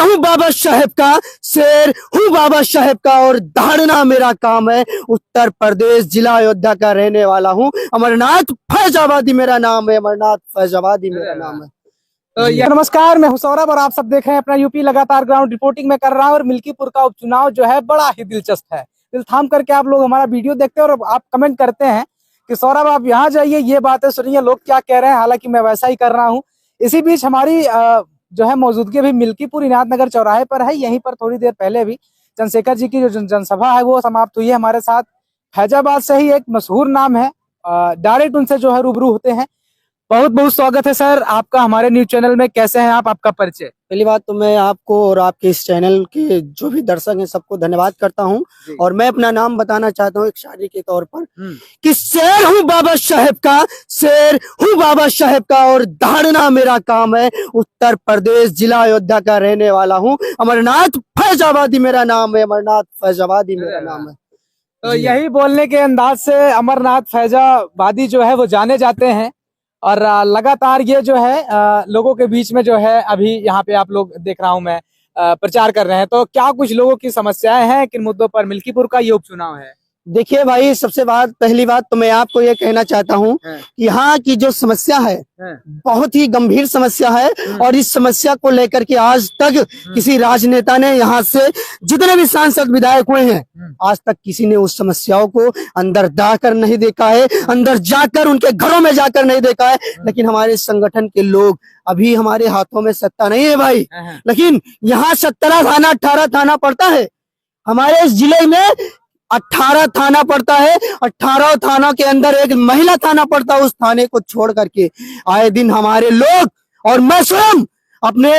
हूँ बाबा साहेब का, शेर हूँ बाबा साहेब का और दहाड़ना मेरा काम है। उत्तर प्रदेश जिला अयोध्या का रहने वाला हूँ। अमरनाथ फैजाबादी मेरा नाम है, अमरनाथ फैजाबादी मेरा नाम है। तो ये नमस्कार, मैं हूं सौरभ और आप सब देख रहे हैं अपना यूपी लगातार ग्राउंड रिपोर्टिंग में कर रहा हूं। और मिल्कीपुर का उपचुनाव जो है बड़ा ही दिलचस्प है। दिल थाम करके आप लोग हमारा वीडियो देखते हैं और आप कमेंट करते हैं कि सौरभ आप यहाँ जाइए, ये बातें सुनिए, लोग क्या कह रहे हैं। हालांकि मैं वैसा ही कर रहा हूँ। इसी बीच हमारी जो है मौजूदगी अभी मिल्कीपुर इनायत नगर चौराहे पर है। यहीं पर थोड़ी देर पहले भी चंद्रशेखर जी की जो जनसभा है वो समाप्त हुई है। हमारे साथ फैजाबाद से ही एक मशहूर नाम है, डायरेक्ट उनसे जो है रूबरू होते हैं। बहुत बहुत स्वागत है सर आपका हमारे न्यूज चैनल में। कैसे हैं आप, आपका परिचय? पहली बात तो मैं आपको और आपके इस चैनल के जो भी दर्शक हैं सबको धन्यवाद करता हूं। और मैं अपना नाम बताना चाहता हूं एक शायरी के तौर पर कि शेर हूँ बाबा साहेब का, शेर हूँ बाबा साहेब का और दहाड़ना मेरा काम है। उत्तर प्रदेश जिला अयोध्या का रहने वाला हूँ। अमरनाथ फैजाबादी मेरा नाम है, अमरनाथ फैजाबादी मेरा नाम है। तो यही बोलने के अंदाज से अमरनाथ फैजाबादी जो है वो जाने जाते हैं। और लगातार ये जो है लोगों के बीच में जो है अभी यहाँ पे आप लोग देख रहा हूँ मैं प्रचार कर रहे हैं। तो क्या कुछ लोगों की समस्याएं हैं, किन मुद्दों पर मिल्कीपुर का ये उपचुनाव है? देखिए भाई, पहली बात तो मैं आपको ये कहना चाहता हूँ कि यहाँ की जो समस्या है बहुत ही गंभीर समस्या है। और इस समस्या को लेकर के आज तक किसी राजनेता ने, यहाँ से जितने भी सांसद विधायक हुए हैं, आज तक किसी ने उस समस्याओं को अंदर जाकर नहीं देखा है, अंदर जाकर उनके घरों में जाकर नहीं देखा है। लेकिन हमारे संगठन के लोग, अभी हमारे हाथों में सत्ता नहीं है भाई, लेकिन यहाँ 17 थाना 18 थाना पड़ता है। हमारे इस जिले में 18 थाना पड़ता है। 18 थाना के अंदर एक महिला थाना पड़ता है। उस थाने को छोड़ करके आए दिन हमारे लोग और मैं स्वयं अपने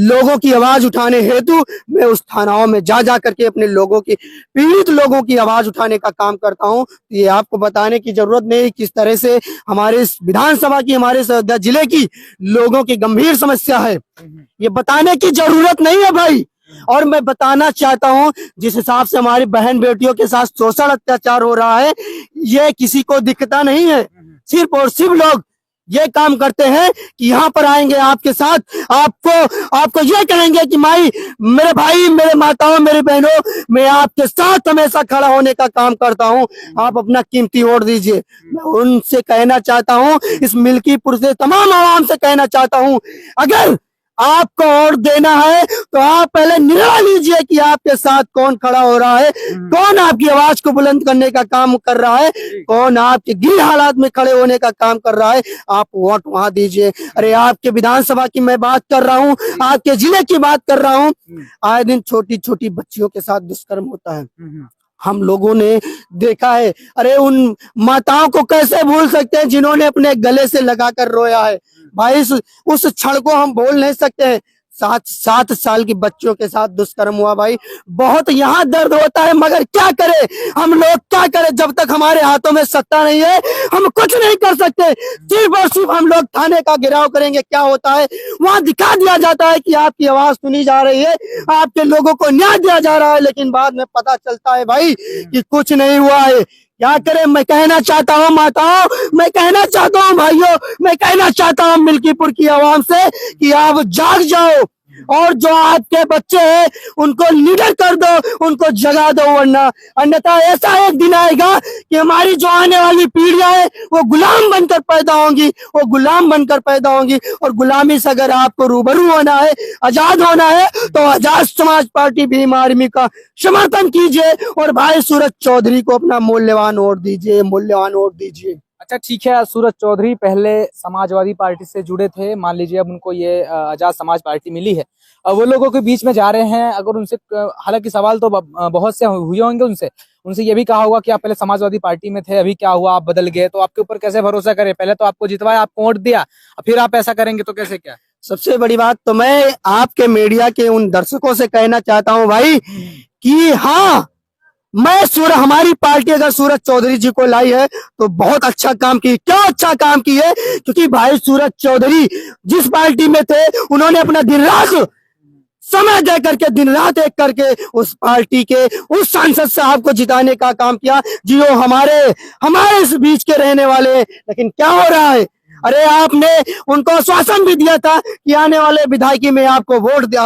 लोगों की आवाज उठाने हेतु मैं उस थानाओं में जा करके अपने लोगों की, पीड़ित लोगों की आवाज उठाने का काम करता हूं। ये आपको बताने की जरूरत नहीं किस तरह से हमारे विधानसभा की, हमारे अयोध्या जिले की लोगों की गंभीर समस्या है। ये बताने की जरूरत नहीं है भाई। और मैं बताना चाहता हूं जिस हिसाब से हमारी बहन बेटियों के साथ शोषण अत्याचार हो रहा है, ये किसी को दिखता नहीं है। सिर्फ और सिर्फ लोग ये काम करते हैं कि यहाँ पर आएंगे आपके साथ, आपको ये कहेंगे कि माई, मेरे भाई, मेरे माताओं, मेरी बहनों, मैं आपके साथ हमेशा खड़ा होने का काम करता हूँ, आप अपना कीमती वोट दीजिए। मैं उनसे कहना चाहता हूँ, इस मिल्कीपुर से तमाम आवाम से कहना चाहता हूँ, अगर आपको वोट देना है तो आप पहले निर्णय लीजिए कि आपके साथ कौन खड़ा हो रहा है, कौन आपकी आवाज को बुलंद करने का काम कर रहा है, कौन आपके गिर हालात में खड़े होने का काम कर रहा है। आप वोट वहां दीजिए। अरे आपके विधानसभा की मैं बात कर रहा हूँ, आपके जिले की बात कर रहा हूँ। आए दिन छोटी छोटी बच्चियों के साथ दुष्कर्म होता है, हम लोगों ने देखा है। अरे उन माताओं को कैसे भूल सकते हैं जिन्होंने अपने गले से लगाकर रोया है भाई। उस क्षण को हम भूल नहीं सकते हैं। 7 साल की बच्चों के साथ दुष्कर्म हुआ भाई। बहुत यहाँ दर्द होता है, मगर क्या करें हम लोग, क्या करें? जब तक हमारे हाथों में सत्ता नहीं है हम कुछ नहीं कर सकते। सिर्फ और सिर्फ हम लोग थाने का घेराव करेंगे। क्या होता है वहां दिखा दिया जाता है कि आपकी आवाज सुनी जा रही है, आपके लोगों को न्याय दिया जा रहा है, लेकिन बाद में पता चलता है भाई कि कुछ नहीं हुआ है। क्या करें? मैं कहना चाहता हूँ माताओं, मैं कहना चाहता हूँ भाइयों, मैं कहना चाहता हूँ मिल्कीपुर की आवाम से कि आप जाग जाओ और जो आपके बच्चे हैं उनको लीडर कर दो, उनको जगा दो, वरना अन्यथा ऐसा एक दिन आएगा कि हमारी जो आने वाली पीढ़ियां हैं वो गुलाम बनकर पैदा होंगी, वो गुलाम बनकर पैदा होंगी। और गुलामी से अगर आपको रूबरू होना है, आजाद होना है, तो आजाद समाज पार्टी भीम आर्मी का समर्थन कीजिए और भाई सूरज चौधरी को अपना मूल्यवान वोट दीजिए, मूल्यवान वोट दीजिए। अच्छा ठीक है, सूरज चौधरी पहले समाजवादी पार्टी से जुड़े थे, मान लीजिए अब उनको ये आजाद समाज पार्टी मिली है, अब वो लोगों के बीच में जा रहे हैं। अगर उनसे, हालांकि सवाल तो बहुत से हुए होंगे उनसे ये भी कहा होगा कि आप पहले समाजवादी पार्टी में थे, अभी क्या हुआ, आप बदल गए, तो आपके ऊपर कैसे भरोसा करें? पहले तो आपको जितवाया, आपको वोट दिया, फिर आप ऐसा करेंगे तो कैसे? क्या सबसे बड़ी बात तो मैं आपके मीडिया के उन दर्शकों से कहना चाहता हूँ भाई कि हाँ, हमारी पार्टी अगर सूरज चौधरी जी को लाई है तो बहुत अच्छा काम की। क्यों अच्छा काम की है? क्योंकि भाई सूरज चौधरी जिस पार्टी में थे उन्होंने अपना दिन रात समय दे करके, दिन रात एक करके उस पार्टी के उस सांसद साहब को जिताने का काम किया जी। वो हमारे इस बीच के रहने वाले, लेकिन क्या हो रहा है अरे आपने उनको आश्वासन भी दिया था कि आने वाले विधायकी में आपको वोट दिया,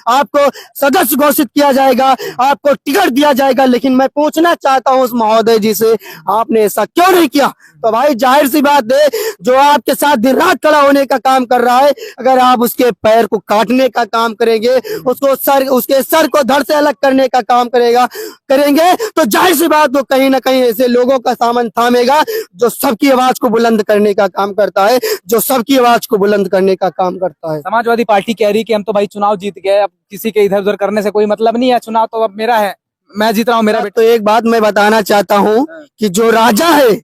आपको सदस्य घोषित किया जाएगा, आपको टिकट दिया जाएगा। लेकिन मैं पूछना चाहता हूँ उस महोदय जी से, आपने ऐसा क्यों नहीं किया? तो भाई जाहिर सी बात है, जो आपके साथ दिन रात खड़ा होने का काम कर रहा है, अगर आप उसके पैर को काटने का काम करेंगे, उसके सर को धड़ से अलग करने का काम करेंगे, तो जाहिर सी बात वो कहीं ना कहीं ऐसे लोगों का सामन थामेगा जो सबकी आवाज को बुलंद करने का काम करता है, जो सबकी आवाज को बुलंद करने का काम करता है। समाजवादी पार्टी कह रही कि हम तो भाई चुनाव जीत गए, अब किसी के इधर उधर करने से कोई मतलब नहीं है, चुनाव तो अब मेरा है, मैं जीत रहा हूँ, मेरा बेटा। तो एक बात मैं बताना चाहता हूँ कि जो राजा है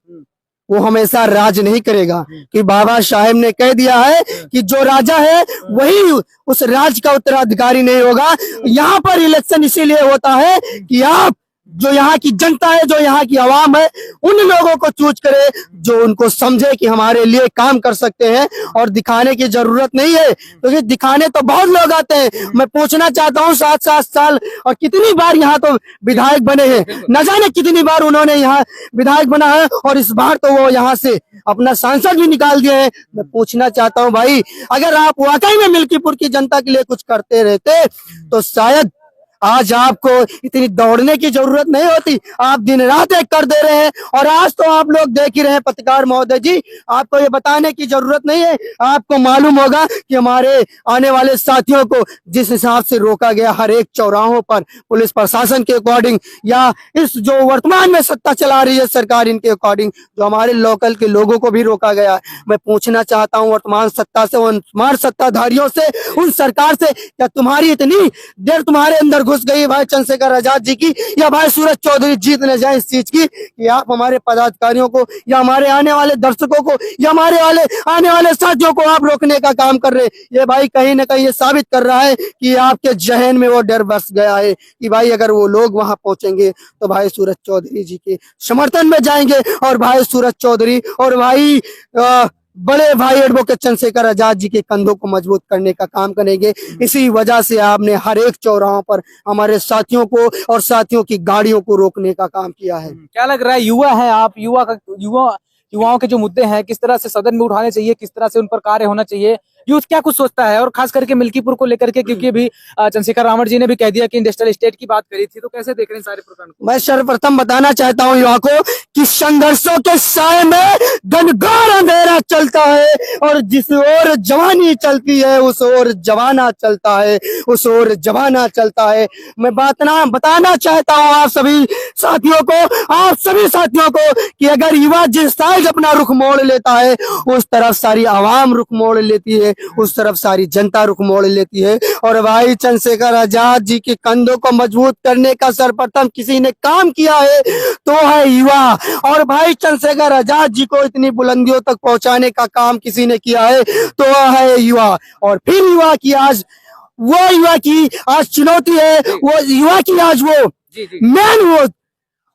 वो हमेशा राज नहीं करेगा, कि बाबा साहेब ने कह दिया है कि जो राजा है वही उस राज का उत्तराधिकारी नहीं होगा। यहाँ पर इलेक्शन इसीलिए होता है कि आप जो यहाँ की जनता है, जो यहाँ की आवाम है, उन लोगों को चूज करे जो उनको समझे कि हमारे लिए काम कर सकते हैं, और दिखाने की जरूरत नहीं है, क्योंकि दिखाने तो बहुत लोग आते हैं। मैं पूछना चाहता हूँ 7-7 साल और कितनी बार यहाँ तो विधायक बने हैं, न जाने कितनी बार उन्होंने यहाँ विधायक बना है, और इस बार तो वो यहाँ से अपना सांसद भी निकाल दिए हैं। मैं पूछना चाहता हूँ भाई, अगर आप वाकई में मिल्कीपुर की जनता के लिए कुछ करते रहते तो शायद आज आपको इतनी दौड़ने की जरूरत नहीं होती। आप दिन रात एक कर दे रहे हैं, और आज तो आप लोग देख ही रहे हैं। पत्रकार महोदय जी, आपको ये बताने की जरूरत नहीं है, आपको मालूम होगा कि हमारे आने वाले साथियों को जिस हिसाब से रोका गया हर एक चौराहों पर पुलिस प्रशासन के अकॉर्डिंग, या इस जो वर्तमान में सत्ता चला रही है सरकार, इनके अकॉर्डिंग जो हमारे लोकल के लोगों को भी रोका गया। मैं पूछना चाहता हूँ वर्तमान सत्ता से, वर्तमान सत्ताधारियों से, उन सरकार से, क्या तुम्हारी इतनी देर तुम्हारे अंदर घुस गई भाई चंद्रशेखर आजाद जी की, या भाई सूरज चौधरी जीत न जाए इस चीज की कि आप हमारे पदाधिकारियों को, या हमारे आने वाले दर्शकों को, या हमारे आने वाले साथियों को आप रोकने का काम कर रहे? ये भाई कहीं ना कहीं ये साबित कर रहा है कि आपके जहन में वो डर बस गया है कि भाई अगर वो लोग वहां पहुंचेंगे तो भाई सूरज चौधरी जी के समर्थन में जाएंगे, और भाई सूरज चौधरी और भाई बड़े भाई एडवोकेट चंद्रशेखर आजाद जी के कंधों को मजबूत करने का काम करेंगे। इसी वजह से आपने हर एक चौराहों पर हमारे साथियों को और साथियों की गाड़ियों को रोकने का काम किया है। क्या लग रहा है, युवा है आप, युवाओं के जो मुद्दे हैं किस तरह से सदन में उठाने चाहिए, किस तरह से उन पर कार्य होना चाहिए, यूथ क्या कुछ सोचता है, और खास करके मिल्कीपुर को लेकर के, क्योंकि अभी चंद्रशेखर रावण जी ने भी कह दिया कि इंडस्ट्रियल एस्टेट की बात करी थी, तो कैसे देख रहे हैं सारे प्रकरण को? मैं सर्वप्रथम बताना चाहता हूँ युवा को कि संघर्षों के साए में घनघोर अंधेरा चलता है, और जिस ओर जवानी चलती है उस ओर जवाना चलता है, उस ओर जवाना चलता है। मैं बताना चाहता हूँ आप सभी साथियों को कि अगर युवा जिस साइड अपना रुख मोड़ लेता है, उस तरफ सारी आवाम रुख मोड़ लेती है, उस तरफ सारी जनता रुख मोड़ लेती है। और भाई चंद्रशेखर आजाद जी के कंधों को मजबूत करने का सर्वप्रथम किसी ने काम किया है तो है युवा, और भाई चंद्रशेखर आजाद जी को इतनी बुलंदियों तक पहुंचाने का काम किसी ने किया है तो है युवा। और फिर युवा की आज चुनौती है, वो युवा की आज वो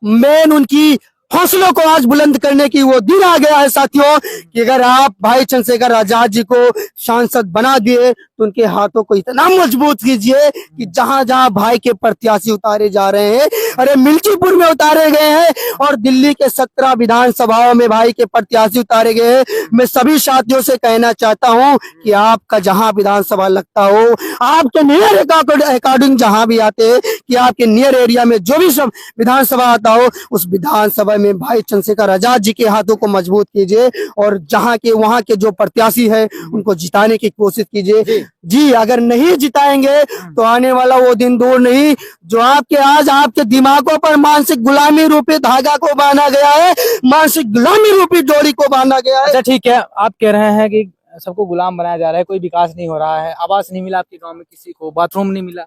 मेन उनकी हौसलों को आज बुलंद करने की वो दिन आ गया है साथियों, कि अगर आप भाई चंद्रशेखर आजाद जी को सांसद बना दिए तो उनके हाथों को इतना मजबूत कीजिए कि जहां जहां भाई के प्रत्याशी उतारे जा रहे हैं, अरे मिल्कीपुर में उतारे गए हैं और दिल्ली के 17 विधानसभाओं में भाई के प्रत्याशी उतारे गए हैं। मैं सभी साथियों से कहना चाहता हूं कि आपका जहां विधानसभा लगता हो, आपके नियर अकॉर्डिंग जहां भी आते हैं, कि आपके नियर एरिया में जो भी सब विधानसभा आता हो, उस विधानसभा में भाई चंद्रशेखर आजाद जी के हाथों को मजबूत कीजिए, और जहां के वहां के जो प्रत्याशी है उनको जिताने की कोशिश कीजिए। जी अगर नहीं जिताएंगे तो आने वाला वो दिन दूर नहीं जो आपके दिमागों पर मानसिक गुलामी रूपी धागा को बांधा गया है, मानसिक गुलामी रूपी डोरी को बांधा गया है। अच्छा ठीक है, आप कह रहे हैं कि सबको गुलाम बनाया जा रहा है, कोई विकास नहीं हो रहा है, आवास नहीं मिला आपके गांव में, किसी को बाथरूम नहीं मिला,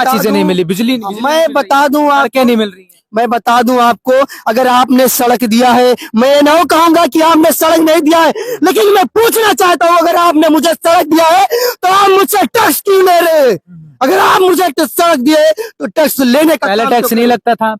चीजें नहीं मिली, बिजली मैं बता दूं आप क्या नहीं मिल रही है। मैं बता दूं आपको, अगर आपने सड़क दिया है, मैं ये नहीं कहूंगा कि आपने सड़क नहीं दिया है, लेकिन मैं पूछना चाहता हूं अगर आपने मुझे सड़क दिया है तो आप मुझसे टैक्स क्यों ले रहे? अगर आप मुझे सड़क दिए तो टैक्स लेने का पहले टैक्स नहीं लगता था,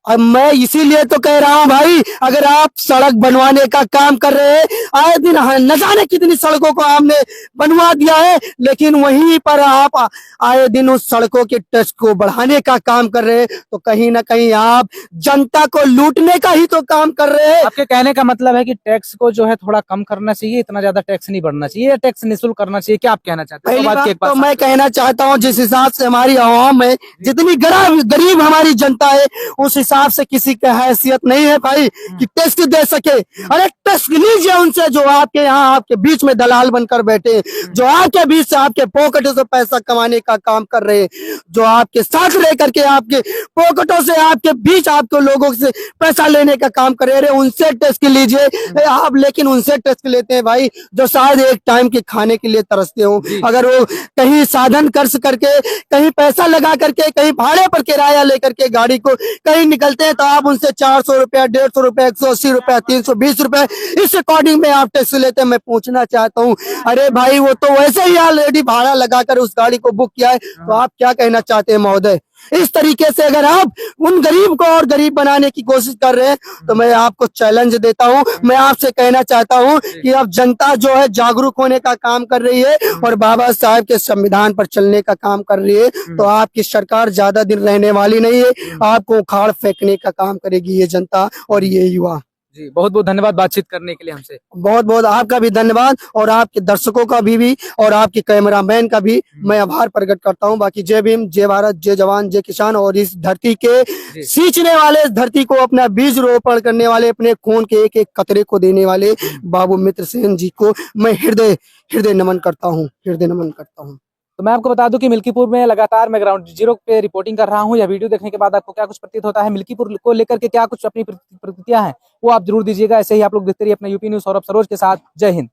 अब मैं इसीलिए तो कह रहा हूँ भाई, अगर आप सड़क बनवाने का काम कर रहे हैं, आए दिन न जाने कितनी सड़कों को आपने बनवा दिया है, लेकिन वहीं पर आप आए दिन उस सड़कों के टैक्स को बढ़ाने का काम कर रहे हैं, तो कहीं ना कहीं आप जनता को लूटने का ही तो काम कर रहे हैं। आपके कहने का मतलब है कि टैक्स को जो है थोड़ा कम करना चाहिए, इतना ज्यादा टैक्स नहीं बढ़ना चाहिए, या टैक्स निःशुल्क करना चाहिए, क्या आप कहना चाहते हैं? पहली बात तो मैं कहना चाहता हूँ, जिस हिसाब से हमारी आवाम है, जितनी गरीब हमारी जनता है, उस हिसाब से किसी का हैसियत नहीं है भाई कि टैक्स दे सके। अरे टैक्स लीजिए उनसे जो आपके यहाँ आपके बीच में दलाल बनकर बैठे, जो आपके बीच से आपके पॉकेटों से पैसा कमाने का काम कर रहे, जो आपके साथ रह करके आपके पॉकेटों से आपके बीच आपके लोगों से पैसा लेने का काम कर रहे, उनसे टैक्स लीजिए आप। लेकिन उनसे टैक्स लेते हैं भाई जो शायद एक टाइम के खाने के लिए तरसते हो। अगर वो कहीं साधन खर्च करके, कहीं पैसा लगा करके, कहीं भाड़े पर किराया लेकर के गाड़ी को कहीं निकलते हैं, तो आप उनसे 400 रुपया, 150 रुपया, 180 रुपया, 320 रुपया, इस अकॉर्डिंग में आप टैक्स लेते हैं। मैं पूछना चाहता हूँ, अरे भाई वो तो वैसे ही ऑलरेडी भाड़ा लगाकर उस गाड़ी को बुक किया है, तो आप क्या कहना चाहते हैं महोदय? इस तरीके से अगर आप उन गरीब को और गरीब बनाने की कोशिश कर रहे हैं, तो मैं आपको चैलेंज देता हूं, मैं आपसे कहना चाहता हूं कि अब जनता जो है जागरूक होने का काम कर रही है और बाबा साहब के संविधान पर चलने का काम कर रही है, तो आपकी सरकार ज्यादा दिन रहने वाली नहीं है, आपको उखाड़ फेंकने का काम करेगी ये जनता और ये युवा। जी, बहुत बहुत धन्यवाद बातचीत करने के लिए हमसे। बहुत बहुत आपका भी धन्यवाद, और आपके दर्शकों का भी और आपके कैमरामैन का भी मैं आभार प्रकट करता हूं। बाकी जय भीम, जय भारत, जय जवान, जय किसान, और इस धरती के सींचने वाले, इस धरती को अपना बीज रोपण करने वाले, अपने खून के एक एक कतरे को देने वाले बाबू मित्र सेन जी को मैं हृदय नमन करता हूँ, हृदय नमन करता हूँ। तो मैं आपको बता दूं कि मिल्कीपुर में लगातार मैं ग्राउंड जीरो पे रिपोर्टिंग कर रहा हूं। यह वीडियो देखने के बाद आपको क्या कुछ प्रतीत होता है, मिल्कीपुर को लेकर के क्या कुछ अपनी प्रतिक्रिया है, वो आप जरूर दीजिएगा। ऐसे ही आप लोग देखते रहिए अपना यूपी न्यूज़ सौरभ सरोज के साथ। जय हिंद।